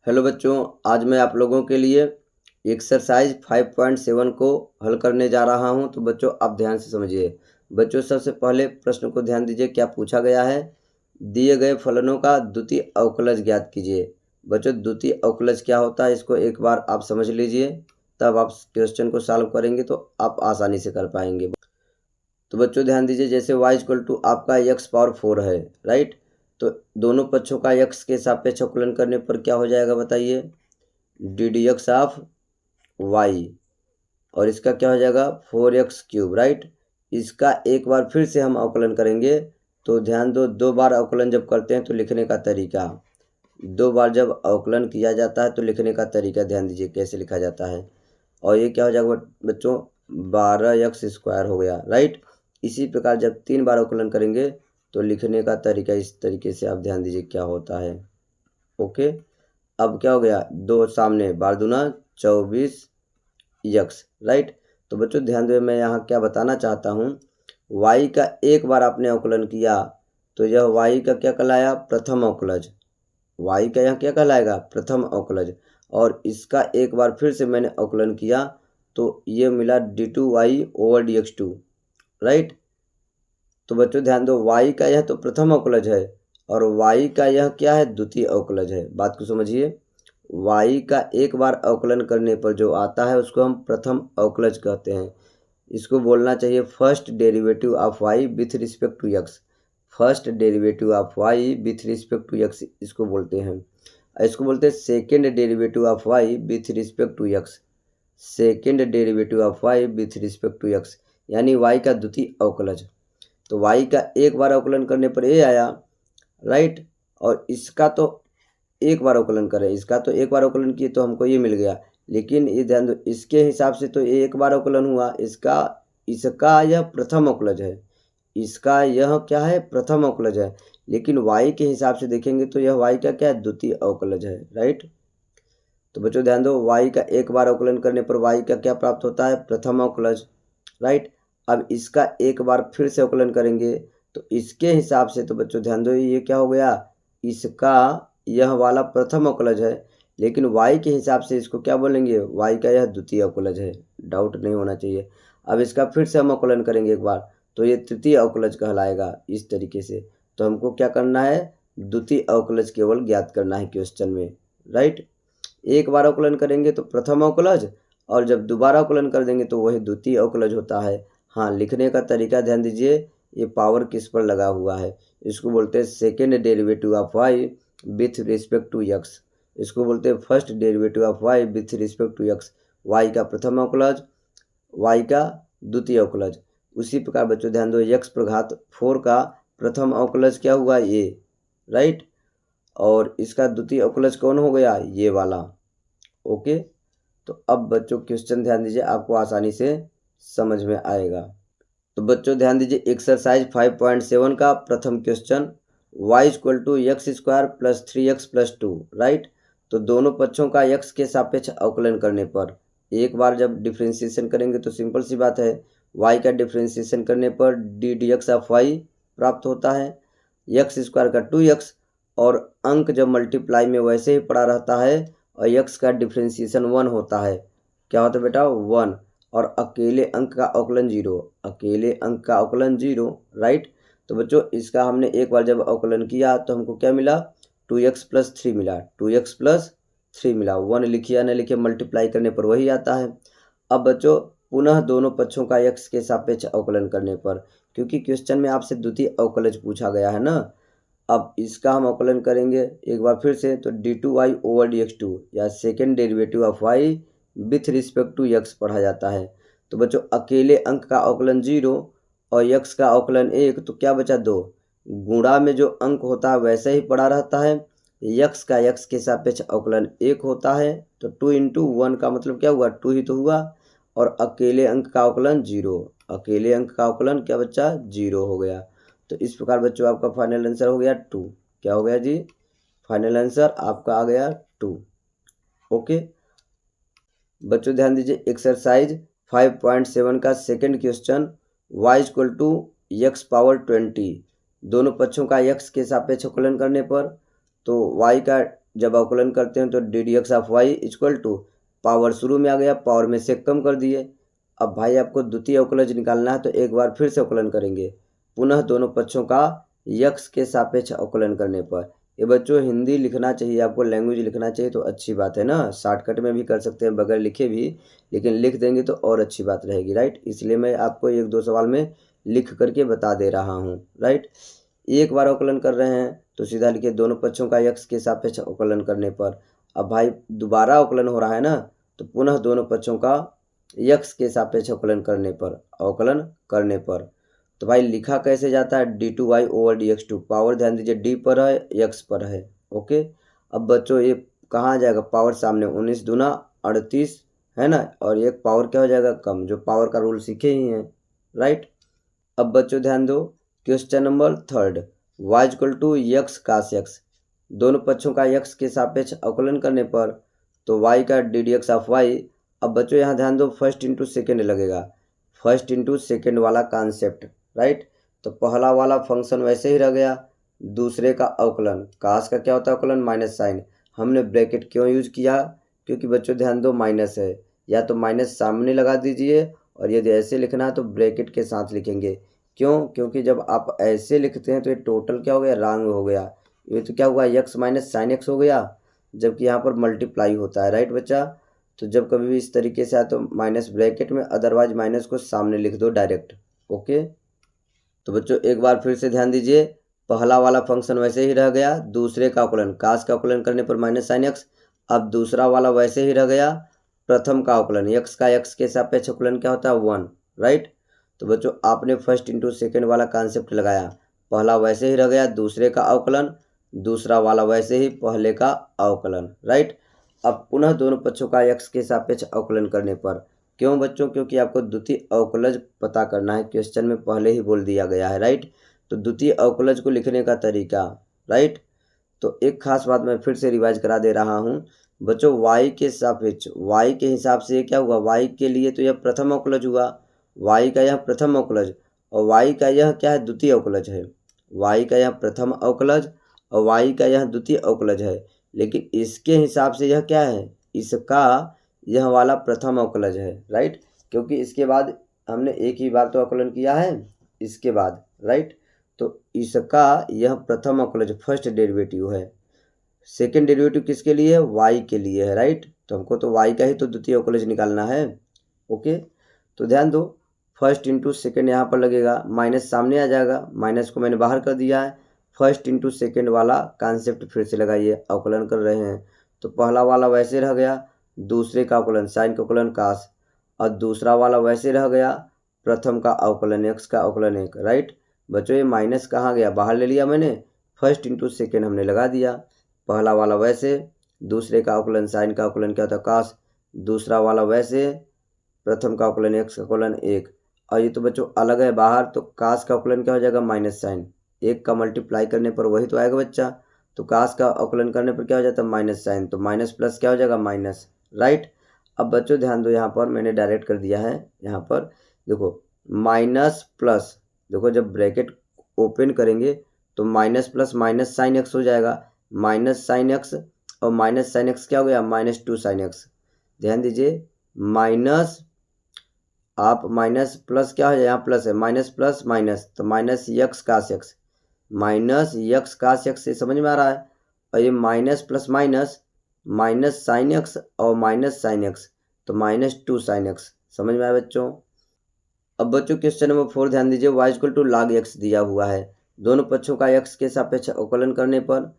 Hello बच्चों, आज मैं आप लोगों के लिए एक्सरसाइज 5.7 को हल करने जा रहा हूं। तो बच्चों आप ध्यान से समझिए। बच्चों सबसे पहले प्रश्न को ध्यान दीजिए। क्या पूछा गया है? दिए गए फलनों का द्वितीय अवकलज ज्ञात कीजिए। बच्चों द्वितीय अवकलज क्या होता है इसको एक बार आप समझ लीजिए, तब आप क्वेश्चन को सॉल्व करेंगे तो आप आसानी से कर पाएंगे। तो बच्चों ध्यान दीजिए, जैसे y इक्वल टू आपका x पावर 4 है, राइट। तो दोनों पक्षों का x के सापेक्ष अवकलन करने पर क्या हो जाएगा बताइए? D d x of y, और इसका क्या हो जाएगा? 4x cube, right. इसका एक बार फिर से हम अवकलन करेंगे। तो ध्यान दो, दो बार अवकलन जब करते हैं तो लिखने का तरीका, दो बार जब अवकलन किया जाता है तो लिखने का तरीका ध्यान दीजिए कैसे लिखा जाता है। और ये क्या हो जाएगा बच्चों? 12x स्क्वायर हो गया, राइट। इसी प्रकार जब 3 बार अवकलन करेंगे तो लिखने का तरीका इस तरीके से आप ध्यान दीजिए क्या होता है। ओके, अब क्या हो गया? 2 सामने, 12 दूना 24x, राइट। तो बच्चों ध्यान दो, मैं यहाँ क्या बताना चाहता हूँ, y का एक बार आपने अवकलन किया तो यह y का क्या कहलाया? प्रथम अवकलज। y का यहाँ क्या कहलाएगा? प्रथम अवकलज। और इसका एक बार फिर से मैंने अवकलन किया तो ये मिला d2y ओवर dx2, राइट। तो बच्चों ध्यान दो, y का यह तो प्रथम अवकलज है और y का यह क्या है? द्वितीय अवकलज है। बात को समझिए, y का एक बार अवकलन करने पर जो आता है उसको हम प्रथम अवकलज कहते हैं। इसको बोलना चाहिए first derivative of y with respect to x। First derivative of y with respect to x इसको बोलते हैं। इसको बोलते हैं second derivative of y with respect to x। Second derivative of y with respect to x यानी y का द्वितीय अवकलज। तो y का एक बार अवकलन करने पर ये आया, राइट। और इसका तो एक बार अवकलन करें, इसका तो एक बार अवकलन किए तो हमको ये मिल गया। लेकिन ये ध्यान दो, इसके हिसाब से तो ये एक बार अवकलन हुआ, इसका यह प्रथम अवकलज है। इसका यह क्या है? प्रथम अवकलज है। लेकिन y के हिसाब से देखेंगे तो यह y का क्या है? द्वितीय अवकलज है, राइट। तो बच्चों ध्यान दो, y का एक बार अवकलन करने पर y का क्या प्राप्त होता है? प्रथम अवकलज, राइट। अब इसका एक बार फिर से अवकलन करेंगे तो इसके हिसाब से तो बच्चों ध्यान दो, ये क्या हो गया? इसका यह वाला प्रथम अवकलज है, लेकिन y के हिसाब से इसको क्या बोलेंगे? y का यह द्वितीय अवकलज है। डाउट नहीं होना चाहिए। अब इसका फिर से हम अवकलन करेंगे एक बार तो ये तृतीय अवकलज कहलाएगा इस तरीके से। तो हमको क्या करना है? द्वितीय अवकलज केवल ज्ञात करना है क्वेश्चन में, राइट। एक बार अवकलन करेंगे तो प्रथम अवकलज, और जब दोबारा अवकलन कर देंगे तो वही द्वितीय अवकलज होता है। हाँ, लिखने का तरीका ध्यान दीजिए, ये पावर किस पर लगा हुआ है। इसको बोलते हैं second derivative of y with respect to x। इसको बोलते हैं first derivative of y with respect to x। y का प्रथम अवकलज, y का द्वितीय अवकलज। उसी प्रकार बच्चों ध्यान दो, x पर घात 4 का प्रथम अवकलज क्या हुआ? ये, राइट। और इसका द्वितीय अवकलज कौन हो गया? ये वाला। ओके, तो अब बच्चों क्वेश्चन ध्यान दीजिए, आपको आसानी से समझ में आएगा। तो बच्चों ध्यान दीजिए, एक्सरसाइज 5.7 का प्रथम question, y equal to x square plus 3x plus 2, right. तो दोनों पक्षों का x के सापेक्ष अवकलन करने पर एक बार जब डिफ्रेंशिएशन करेंगे तो सिंपल सी बात है, y का डिफ्रेंशिएशन करने पर D d x of y प्राप्त होता है, एक्स स्क्वायर का 2x, और अंक जब मल्टीप्लाई में वैसे ही पड़ा रहता है और x का डिफ्रेंशिएशन 1 होता है। क्या होता है बेटा? 1। और अकेले अंक का अवकलन 0, अकेले अंक का अवकलन 0, राइट। तो बच्चों इसका हमने एक बार जब अवकलन किया तो हमको क्या मिला? 2x प्लस 3 मिला, 2x प्लस 3 मिला। 1 लिखिए या न लिखिए, मल्टीप्लाई करने पर वही आता है। अब बच्चों पुनः दोनों पक्षों का x के सापेक्ष अवकलन करने पर, क्योंकि क्वेश्चन में आपसे द्वितीय अवकलज पूछा गया है ना। अब इसका हम अवकलन करेंगे एक बार फिर से तो d2y ओवर dx2 या second derivative of y with respect to x पढ़ा जाता है। तो बच्चों अकेले अंक का अवकलन 0 और x का अवकलन 1, तो क्या बचा? 2। गुणा में जो अंक होता है वैसे ही पड़ा रहता है। x का x के सापेक्ष अवकलन 1 होता है, तो 2 इंटू 1 का मतलब क्या हुआ? 2 ही तो हुआ। और अकेले अंक का अवकलन 0, अकेले अंक का अवकलन क्या बच्चा? 0 हो गया। तो इस प्रकार बच्चों आपका फाइनल आंसर हो गया 2। क्या हो गया जी? फाइनल आंसर आपका आ गया 2। ओके बच्चों ध्यान दीजिए, एक्सरसाइज 5.7 का second question, y equal to x power 20, दोनों पक्षों का x के सापेक्ष अवकलन करने पर तो y का जब अवकलन करते हैं तो d d x of y equal to power शुरू में आ गया, पावर में से कम कर दिए। अब भाई आपको द्वितीय अवकलज निकालना है तो एक बार फिर से अवकलन करेंगे, पुनः दोनों पक्षों का यक्स के सापेक्ष अवकलन करने पर। ये बच्चों हिंदी लिखना चाहिए आपको, लैंग्वेज लिखना चाहिए तो अच्छी बात है ना। शॉर्टकट में भी कर सकते हैं बगैर लिखे भी, लेकिन लिख देंगे तो और अच्छी बात रहेगी, राइट। इसलिए मैं आपको एक दो सवाल में लिख करके बता दे रहा हूँ, राइट। एक बार अवकलन कर रहे हैं तो सीधा लिखिए दोनों पक्षों का यक्स के सापेक्ष अवकलन करने पर। अब भाई दोबारा अवकलन हो रहा है ना, तो पुनः दोनों पक्षों का यक्स के सापेक्ष अवकलन करने पर तो भाई लिखा कैसे जाता है, d two y over d x two. Power ध्यान दीजिए डी पर है, एक्स पर है, ओके। अब बच्चों ये कहाँ आ जाएगा, पावर सामने, 19 दूना 38 है ना, और एक पावर क्या हो जाएगा कम, जो पावर का रूल सीखे ही हैं, राइट। अब बच्चों ध्यान दो, question number 3, y equal to x cos x. दोनों पक्षों का यक्स के सापेक्ष अवकलन करने पर तो वाई का d d x of y. अब बच्चों यहाँ ध्यान दो, फर्स्ट इंटू सेकेंड लगेगा, फर्स्ट इंटू सेकेंड वाला कॉन्सेप्ट, राइट। तो पहला वाला फंक्शन वैसे ही रह गया, दूसरे का अवकलन, कास का क्या होता है अवकलन, माइनस साइन। हमने ब्रैकेट क्यों यूज किया, क्योंकि बच्चों ध्यान दो माइनस है, या तो माइनस सामने लगा दीजिए, और यदि ऐसे लिखना है तो ब्रैकेट के साथ लिखेंगे। क्यों, क्योंकि जब आप ऐसे लिखते हैं तो ये टोटल क्या हो गया, रॉन्ग हो गया। ये तो क्या हुआ, यक्स माइनस साइन एक्स हो गया, जबकि यहाँ पर मल्टीप्लाई होता है, राइट बच्चा। तो जब कभी भी इस तरीके से आए तो माइनस ब्रैकेट में, अदरवाइज माइनस को सामने लिख दो डायरेक्ट, ओके। तो बच्चों एक बार फिर से ध्यान दीजिए, पहला वाला फंक्शन वैसे ही रह गया, दूसरे का अवकलन, कास का अवकलन करने पर माइनस साइन एक्स। अब दूसरा वाला वैसे ही रह गया, प्रथम का अवकलन, यक्स का यक्स के सापेक्ष अवकलन क्या होता है 1, राइट। तो बच्चों आपने फर्स्ट इंटू सेकेंड वाला कॉन्सेप्ट लगाया, पहला वैसे ही रह गया, दूसरे का अवकलन, दूसरा वाला वैसे ही पहले का अवकलन, राइट। अब पुनः दोनों पक्षों का यक्स के सापेक्ष अवकलन करने पर, क्यों बच्चों, क्योंकि आपको द्वितीय अवकलज पता करना है, क्वेश्चन में पहले ही बोल दिया गया है, राइट। तो द्वितीय अवकलज को लिखने का तरीका, राइट। तो एक खास बात मैं फिर से रिवाइज करा दे रहा हूँ बच्चों, y के सापेक्ष, y के हिसाब से क्या हुआ, y के लिए तो यह प्रथम अवकलज हुआ, y का यह प्रथम अवकलज, और y का यह क्या है, द्वितीय अवकलज है। y का यह प्रथम अवकलज और y का यह द्वितीय अवकलज है, लेकिन इसके हिसाब से यह क्या है, इसका यह वाला प्रथम अवकलज है, राइट। क्योंकि इसके बाद हमने एक ही बार तो अवकलन किया है इसके बाद, राइट। तो इसका यह प्रथम अवकलज फर्स्ट डेरिवेटिव है, सेकेंड डेरिवेटिव किसके लिए है, y के लिए है, राइट। तो हमको तो y का ही तो द्वितीय अवकलज निकालना है, ओके। तो ध्यान दो, फर्स्ट इंटू सेकेंड यहाँ पर लगेगा, माइनस सामने आ जाएगा, माइनस को मैंने बाहर कर दिया है, फर्स्ट इंटू सेकेंड वाला कॉन्सेप्ट फिर से लगाइए, अवकलन कर रहे हैं तो पहला वाला वैसे रह गया, दूसरे का अवकलन साइन का अवकलन कास, और दूसरा वाला वैसे रह गया, प्रथम का अवकलन एक्स का अवकलन 1, राइट। बच्चों ये माइनस कहाँ गया, बाहर ले लिया मैंने, फर्स्ट इंटू सेकेंड हमने लगा दिया, पहला वाला वैसे, दूसरे का अवकलन साइन का अवकलन क्या होता है कास, दूसरा वाला वैसे, प्रथम का अवकलन एक्स का अवकलन 1, और ये तो बच्चों अलग है बाहर, तो कास का अवकलन क्या हो जाएगा, माइनस साइन, 1 का मल्टीप्लाई करने पर वही तो आएगा बच्चा, तो कास का अवकलन करने पर क्या हो जाता है माइनस साइन, तो माइनस प्लस क्या हो जाएगा माइनस, राइट। अब बच्चों ध्यान दो, यहाँ पर मैंने डायरेक्ट कर दिया है, यहाँ पर देखो माइनस प्लस, देखो जब ब्रैकेट ओपन करेंगे तो minus plus minus sine x हो जाएगा, माइनस साइन एक्स और माइनस साइन एक्स क्या हो गया, -2 साइन एक्स। ध्यान दीजिए, माइनस आप माइनस प्लस क्या हो जाए, यहाँ प्लस है, माइनस प्लस माइनस, तो माइनस यक्स कास एक्स, माइनस यक्स कास एक्स से समझ में आ रहा है। और ये minus plus minus, minus sine x और माइनस साइन एक्स, तो -2 साइन एक्स, समझ में आया बच्चों। अब बच्चों क्वेश्चन नंबर 4 ध्यान दीजिए, y equal to log x दिया हुआ है, दोनों पक्षों का x के सापेक्ष अवकलन करने पर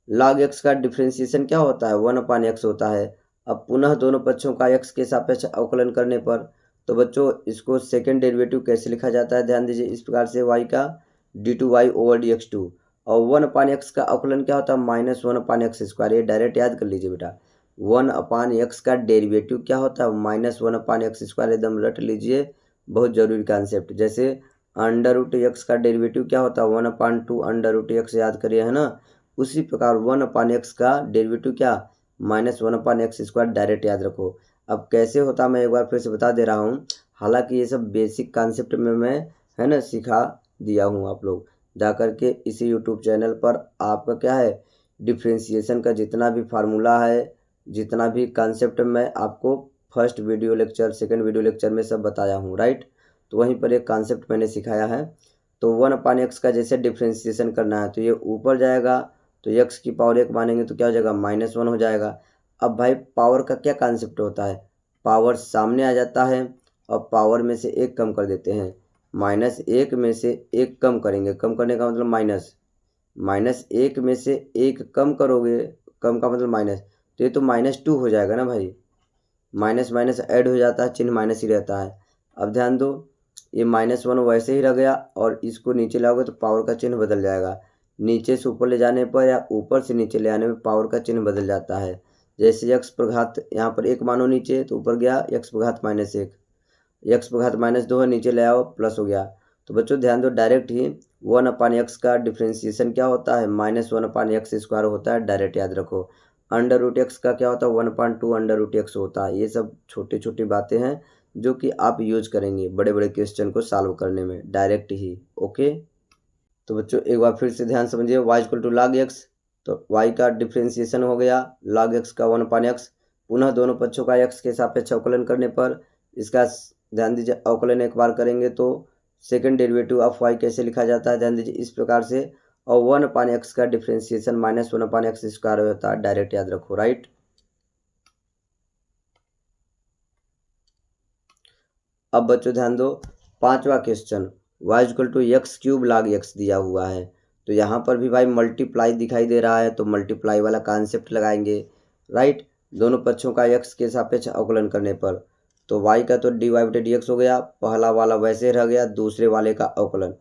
log x का डिफ्रेंशिएशन क्या होता है, 1/x होता है। अब पुनः दोनों पक्षों का x के सापेक्ष अवकलन करने पर, तो बच्चों इसको सेकेंड डेरिवेटिव कैसे लिखा जाता है, ध्यान दीजिए इस प्रकार से, y का d2y ओवर dx2, और 1/x का अवकलन क्या होता है, -1/x²। ये डायरेक्ट याद कर लीजिए बेटा, 1/x का डेरिवेटिव क्या होता है, -1/x², एकदम रट लीजिए, बहुत जरूरी कॉन्सेप्ट। जैसे √x का डेरिवेटिव क्या होता है, 1/2 √x, याद करिए है ना। उसी प्रकार 1/x का डेरिवेटिव क्या, -1/x², डायरेक्ट याद रखो। अब कैसे होता मैं एक बार फिर से बता दे रहा हूँ, हालांकि ये सब बेसिक कॉन्सेप्ट में मैं है ना सिखा दिया हूँ, आप लोग जा कर के इसी यूट्यूब चैनल पर आपका क्या है, डिफ्रेंशिएशन का जितना भी फार्मूला है, जितना भी कॉन्सेप्ट मैं आपको first video lecture, second video lecture में सब बताया हूँ, राइट। तो वहीं पर एक कॉन्सेप्ट मैंने सिखाया है। तो 1/x का जैसे डिफ्रेंशिएशन करना है तो ये ऊपर जाएगा, तो x की पावर 1 मानेंगे तो क्या हो जाएगा, -1 हो जाएगा। अब भाई पावर का क्या कॉन्सेप्ट होता है, पावर सामने आ जाता है और पावर में से 1 कम कर देते हैं। -1 में से 1 कम करेंगे, कम करने का मतलब -1 में से 1 कम करोगे, कम का मतलब माइनस, तो ये तो -2 हो जाएगा ना भाई। माइनस माइनस ऐड हो जाता है, चिन्ह माइनस ही रहता है। अब ध्यान दो, ये -1 वैसे ही रह गया और इसको नीचे लाओगे तो पावर का चिन्ह बदल जाएगा। नीचे से ऊपर ले जाने पर या ऊपर से नीचे ले आने में पावर का चिन्ह बदल जाता है। जैसे x पर घात यहाँ पर 1 मानो नीचे तो ऊपर गया x पर घात -1, x पर घात -2 है, नीचे ले आओ प्लस हो गया। तो बच्चों ध्यान दो, डायरेक्ट ही 1/x का डिफ्रेंशिएशन क्या होता है, -1/x² होता है, डायरेक्ट याद रखो। √x का क्या होता है, 1/2 √x होता है। ये सब छोटी छोटी बातें हैं जो कि आप यूज करेंगे बड़े बड़े क्वेश्चन को सॉल्व करने में, डायरेक्ट ही। ओके, तो बच्चों एक बार फिर से ध्यान समझिए, y = log x, तो y का डिफ्रेंशिएशन हो गया log x का 1/x। पुनः दोनों पक्षों का x के सापेक्ष अवकलन करने पर इसका ध्यान दीजिए अवकलन एक बार करेंगे तो सेकंड डेरिवेटिव ऑफ y कैसे लिखा जाता है, ध्यान दीजिए इस प्रकार से। और 1/x का डिफ्रेंशिएशन -1/x² होता है, डायरेक्ट याद रखो, राइट। अब बच्चों ध्यान दो, 5वां question, y = x³ log x दिया हुआ है। तो यहाँ पर भी भाई मल्टीप्लाई दिखाई दे रहा है तो मल्टीप्लाई वाला कॉन्सेप्ट लगाएंगे, राइट। दोनों पक्षों का x के सापेक्ष अवकलन करने पर तो y का तो dy/dx हो गया, पहला वाला वैसे रह गया, दूसरे वाले का अवकलन,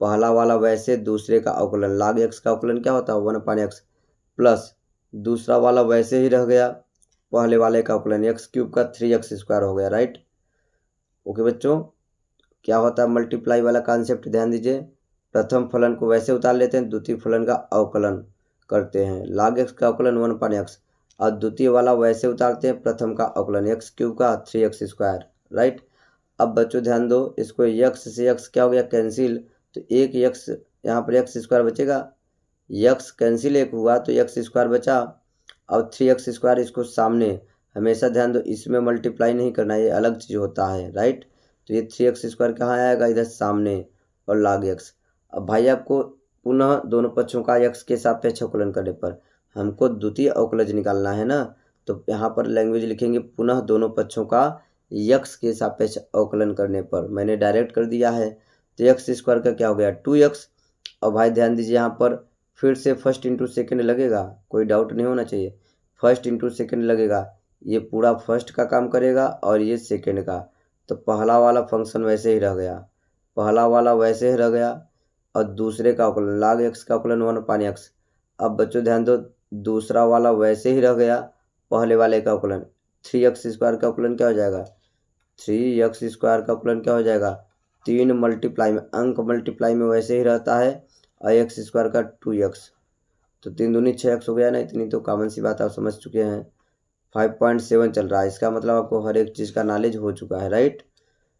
पहला वाला वैसे, दूसरे का अवकलन, log x का अवकलन क्या होता है 1/x, प्लस दूसरा वाला वैसे ही रह गया, पहले वाले का अवकलन x³ का 3x² हो गया, राइट। ओके बच्चों, क्या होता है मल्टीप्लाई वाला कॉन्सेप्ट, ध्यान दीजिए। प्रथम फलन को वैसे उतार लेते हैं, द्वितीय फलन का अवकलन करते हैं, log x का अवकलन 1/x, और द्वितीय वाला वैसे उतारते हैं, प्रथम का अवकलन x³ का 3x², राइट। अब बच्चों ध्यान दो, इसको x से x क्या हो गया कैंसिल, तो एक x यहाँ पर x² बचेगा, x कैंसिल एक हुआ तो x² बचा। अब 3x², इसको सामने, हमेशा ध्यान दो इसमें मल्टीप्लाई नहीं करना, ये अलग चीज़ होता है, राइट। तो ये 3x² कहाँ आएगा, इधर सामने, और log x। अब भाई आपको पुनः दोनों पक्षों का x के सापेक्ष अवकलन करने पर हमको द्वितीय अवकलज निकालना है ना, तो यहाँ पर लैंग्वेज लिखेंगे पुनः दोनों पक्षों का x के सापेक्ष अवकलन करने पर, मैंने डायरेक्ट कर दिया है। तो x² का क्या हो गया 2x। और भाई ध्यान दीजिए यहाँ पर फिर से फर्स्ट इंटू सेकेंड लगेगा, कोई डाउट नहीं होना चाहिए, फर्स्ट इंटू सेकेंड लगेगा, ये पूरा फर्स्ट का काम करेगा और ये सेकेंड का। तो पहला वाला फंक्शन वैसे ही रह गया, पहला वाला वैसे ही रह गया, और दूसरे का अवकलन log x का अवकलन 1/x। अब बच्चों ध्यान दो, दूसरा वाला वैसे ही रह गया, पहले वाले का अवकलन 3x² का अवकलन क्या हो जाएगा, 3x² का अवकलन क्या हो जाएगा, 3 मल्टीप्लाई में, अंक मल्टीप्लाई में वैसे ही रहता है, और x² का 2x, तो 3 दूनी 6x हो गया ना, इतनी तो कॉमन सी बात आप समझ चुके हैं। 5.7 चल रहा है, इसका मतलब आपको हर एक चीज़ का नॉलेज हो चुका है, राइट।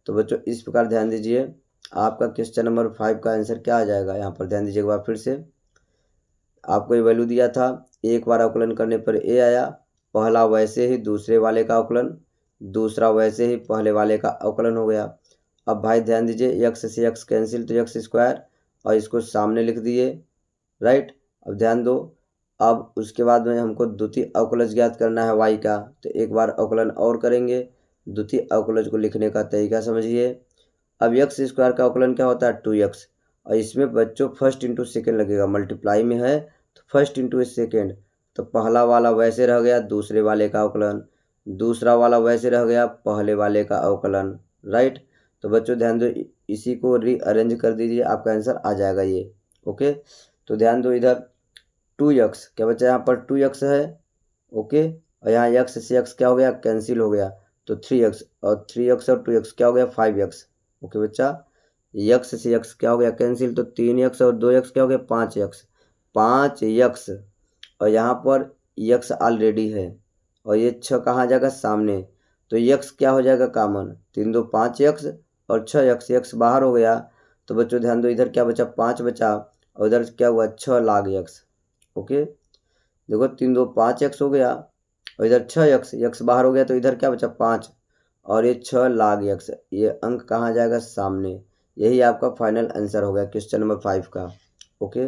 तो बच्चों इस प्रकार ध्यान दीजिए, आपका क्वेश्चन नंबर 5 का आंसर क्या आ जाएगा, यहाँ पर ध्यान दीजिए एक बार फिर से। आपको ये वैल्यू दिया था, एक बार अवकलन करने पर a आया, पहला वैसे ही दूसरे वाले का अवकलन, दूसरा वैसे ही पहले वाले का अवकलन हो गया। अब भाई ध्यान दीजिए, x से x कैंसिल तो x², और इसको सामने लिख दिए, राइट। अब ध्यान दो, अब उसके बाद में हमको द्वितीय अवकलज ज्ञात करना है y का, तो एक बार अवकलन और करेंगे। द्वितीय अवकलज को लिखने का तरीका समझिए। अब x² का अवकलन क्या होता है 2x, और इसमें बच्चों फर्स्ट इंटू सेकेंड लगेगा, मल्टीप्लाई में है तो फर्स्ट इंटू सेकेंड, तो पहला वाला वैसे रह गया, दूसरे वाले का अवकलन, दूसरा वाला वैसे रह गया, पहले वाले का अवकलन, राइट। तो बच्चों ध्यान दो, इसी को रीअरेंज कर दीजिए, आपका आंसर आ जाएगा ये। ओके, तो ध्यान दो, इधर 2x क्या बचा, यहाँ पर 2x है, ओके, और यहाँ x से x क्या हो गया कैंसिल हो गया, तो 3x, और 3x और 2x क्या हो गया 5x। ओके बच्चा, x से x क्या हो गया कैंसिल, तो 3x और 2x क्या हो गया 5x, और यहाँ पर x ऑलरेडी है, और ये 6 कहाँ जाएगा सामने, तो x क्या हो जाएगा कॉमन, 3 2 5x और 6x, x बाहर हो गया। तो बच्चों ध्यान दो, इधर क्या बचा 5 बचा, और उधर क्या हुआ 6 log x। ओके, देखो 3 2 5 एक्स हो गया, और इधर 6 एक्स, एक्स बाहर हो गया तो इधर क्या बचा 5, और ये 6 log एक्स, ये अंक कहाँ जाएगा सामने। यही आपका फाइनल आंसर हो गया क्वेश्चन नंबर 5 का। ओके,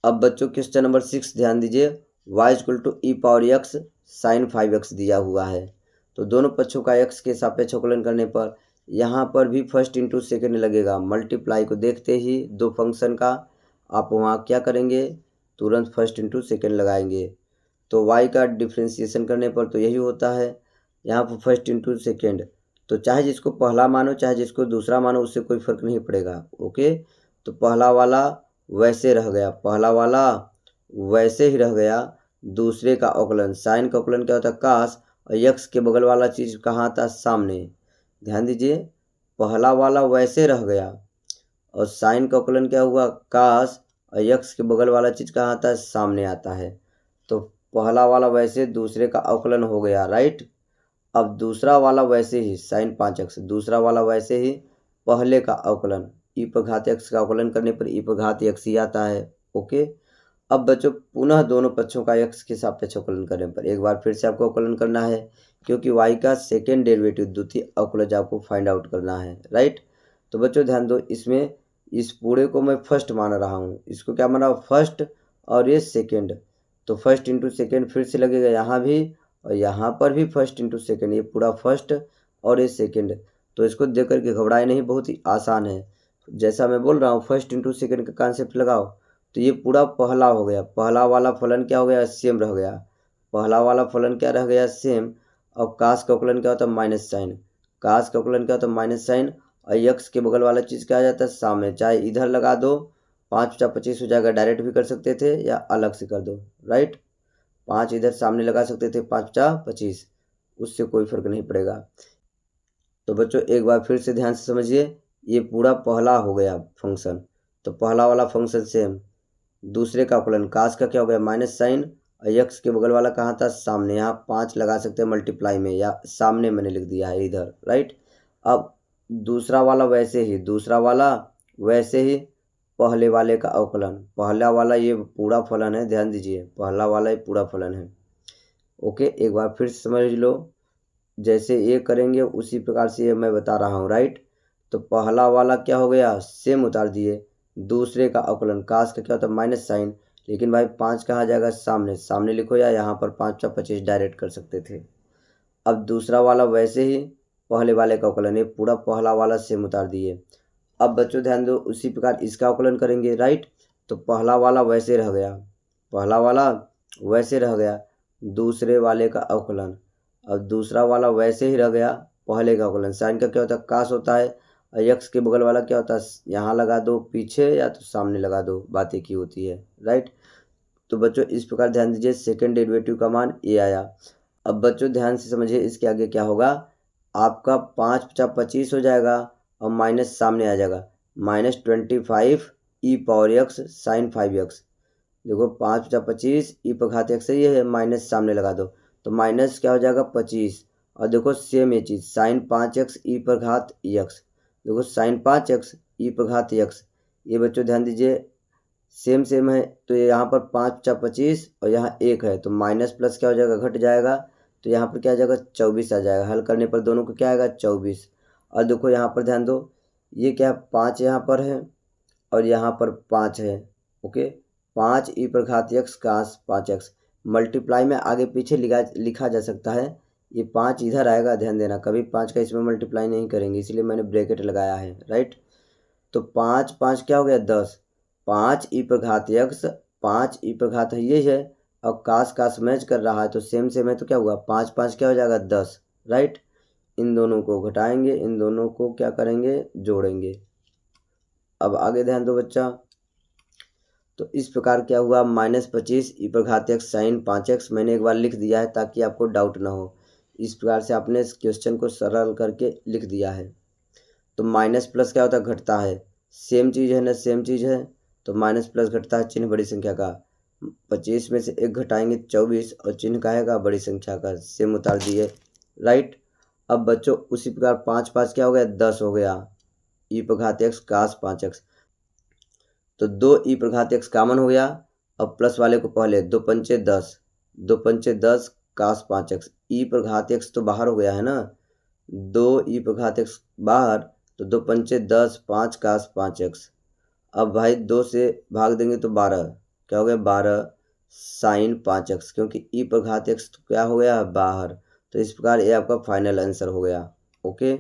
अब बच्चों क्वेश्चन नंबर 6 ध्यान दीजिए। y equal to e power x sine 5x दिया हुआ है। तो दोनों पक्षों का x के सापेक्ष अवकलन करने पर यहाँ पर भी फर्स्ट इंटू सेकेंड लगेगा। मल्टीप्लाई को देखते ही दो फंक्शन का आप वहाँ क्या करेंगे, तुरंत फर्स्ट इंटू सेकेंड लगाएंगे। तो y का डिफ्रेंशिएशन करने पर तो यही होता है, यहाँ पर फर्स्ट इंटू सेकेंड। तो चाहे जिसको पहला मानो चाहे जिसको दूसरा मानो, उससे कोई फर्क नहीं पड़ेगा। ओके, तो पहला वाला वैसे रह गया, पहला वाला वैसे ही रह गया। दूसरे का अवकलन, साइन का अवकलन क्या होता है कास, और यक्स के बगल वाला चीज़ कहाँ था सामने। ध्यान दीजिए, पहला वाला वैसे रह गया और साइन का अवकलन क्या हुआ कास, और यक्स के बगल वाला चीज़ कहाँ आता है सामने आता है। तो पहला वाला वैसे दूसरे का अवकलन हो गया, राइट। अब दूसरा वाला वैसे ही साइन 5x, दूसरा वाला वैसे ही पहले का अवकलन ई पर घात x का अवकलन करने पर ई पर घात x ही आता है। ओके, अब बच्चों पुनः दोनों पक्षों का x के सापेक्ष अवकलन करने पर एक बार फिर से आपको अवकलन करना है, क्योंकि y का सेकेंड डेरिवेटिव द्वितीय अवकलज आपको फाइंड आउट करना है, राइट। तो बच्चों ध्यान दो, इसमें इस पूरे को मैं फर्स्ट मान रहा हूँ, इसको क्या माना फर्स्ट, और ये सेकेंड। तो फर्स्ट इंटू सेकेंड फिर से लगेगा यहाँ भी, और यहाँ पर भी फर्स्ट इंटू सेकेंड, ये पूरा फर्स्ट और ये सेकेंड। तो इसको देख करके घबराए नहीं, बहुत ही आसान है। जैसा मैं बोल रहा हूँ फर्स्ट इंटू सेकेंड का कॉन्सेप्ट लगाओ, तो ये पूरा पहला हो गया, पहला वाला फलन क्या हो गया सेम रह गया, पहला वाला फलन क्या रह गया सेम। और कास का अवकलन क्या होता है माइनस साइन, कास का अवकलन क्या होता है माइनस साइन, और यक्स के बगल वाला चीज़ क्या आ जाता है सामने। चाहे इधर लगा दो 5 × 25 हो जाएगा, डायरेक्ट भी कर सकते थे या अलग से कर दो, राइट। 5 इधर सामने लगा सकते थे, 5 × 25, उससे कोई फर्क नहीं पड़ेगा। तो बच्चों एक बार फिर से ध्यान से समझिए, ये पूरा पहला हो गया फंक्शन, तो पहला वाला फंक्शन सेम, दूसरे का अवकलन कास का क्या हो गया माइनस साइन, और यक्स के बगल वाला कहाँ था सामने। यहाँ 5 लगा सकते हैं मल्टीप्लाई में, या सामने मैंने लिख दिया है इधर, राइट। अब दूसरा वाला वैसे ही, दूसरा वाला वैसे ही पहले वाले का अवकलन, पहला वाला ये पूरा फलन है, ध्यान दीजिए पहला वाला ये पूरा फलन है। ओके, एक बार फिर समझ लो, जैसे ये करेंगे उसी प्रकार से ये मैं बता रहा हूँ, राइट। तो पहला वाला क्या हो गया सेम उतार दिए, दूसरे का अवकलन कास का क्या होता है माइनस साइन, लेकिन भाई 5 कहाँ जाएगा सामने, सामने लिखो, या यहाँ पर 5 × 25 डायरेक्ट कर सकते थे। अब दूसरा वाला वैसे ही पहले वाले का अवकलन, ये पूरा पहला वाला सेम उतार दिए। अब बच्चों ध्यान दो, उसी प्रकार इसका अवकलन करेंगे, राइट। तो पहला वाला वैसे रह गया, पहला वाला वैसे रह गया, दूसरे वाले का अवकलन। अब दूसरा वाला वैसे ही रह गया, पहले का अवकलन। साइन का क्या होता है कास होता है, और यक्स के बगल वाला क्या होता है यहाँ लगा दो पीछे, या तो सामने लगा दो, बात एक ही होती है, राइट। तो बच्चों इस प्रकार ध्यान दीजिए, सेकेंड डेरिवेटिव का मान ए आया। अब बच्चों ध्यान से समझिए, इसके आगे क्या होगा, आपका 5 × 25 हो जाएगा, और माइनस सामने आ जाएगा, -25 ई पावर एक्स साइन 5x। देखो 5 × 25 ई पर घात x सही है, माइनस सामने लगा दो, तो माइनस क्या हो जाएगा 25। और देखो सेम ये चीज़ साइन 5x ई पर घात x, देखो साइन 5x ई पर घात x, ये बच्चों ध्यान दीजिए सेम सेम है। तो ये यहाँ पर 5 × 25 और यहाँ 1 है, तो माइनस प्लस क्या हो जाएगा घट जाएगा, तो यहाँ पर क्या आ जाएगा 24 आ जाएगा। हल करने पर दोनों को क्या आएगा 24। और देखो यहाँ पर ध्यान दो, ये क्या 5 यहाँ पर है और यहाँ पर 5 है। ओके, 5 ई पर घात x कास 5x, मल्टीप्लाई में आगे पीछे लिखा जा सकता है। ये 5 इधर आएगा, ध्यान देना कभी 5 का इसमें मल्टीप्लाई नहीं करेंगे, इसलिए मैंने ब्रैकेट लगाया है, राइट। तो 5 5 क्या हो गया 10, 5 ई पर घात x, 5 ई पर घात है ये है, और कास कास मैच कर रहा है तो सेम सेम है, तो क्या हुआ 5 5 क्या हो जाएगा 10, राइट। इन दोनों को घटाएंगे, इन दोनों को क्या करेंगे जोड़ेंगे। अब आगे ध्यान दो बच्चा, तो इस प्रकार क्या हुआ -25 ई पर घात x साइन 5x, मैंने एक बार लिख दिया है ताकि आपको डाउट ना हो। इस प्रकार से आपने इस क्वेश्चन को सरल करके लिख दिया है। तो माइनस प्लस क्या होता है घटता है, सेम चीज़ है ना, सेम चीज़ है, तो माइनस प्लस घटता है चिन्ह बड़ी संख्या का, 25 में से 1 घटाएंगे 24, और चिन्ह का आएगा बड़ी संख्या का, सेम उतार दिए, राइट। अब बच्चों उसी प्रकार 5 5 क्या हो गया 10 हो गया, ई पर घात x कास 5x। तो 2 ई पर घात एक्स कॉमन हो गया। अब प्लस वाले को पहले 2 पंचे 10, 2 पंचे 10 कास 5x, ई पर घात एक्स तो बाहर हो गया है ना, 2 ई पर घात एक्स बाहर, तो 2 पंचे 10, 5 कास 5x। अब भाई 2 से भाग देंगे तो 12, क्या हो गया 12 साइन 5x, क्योंकि ई पर घात एक्स तो क्या हो गया बाहर। तो इस प्रकार ये आपका फाइनल आंसर हो गया। ओके।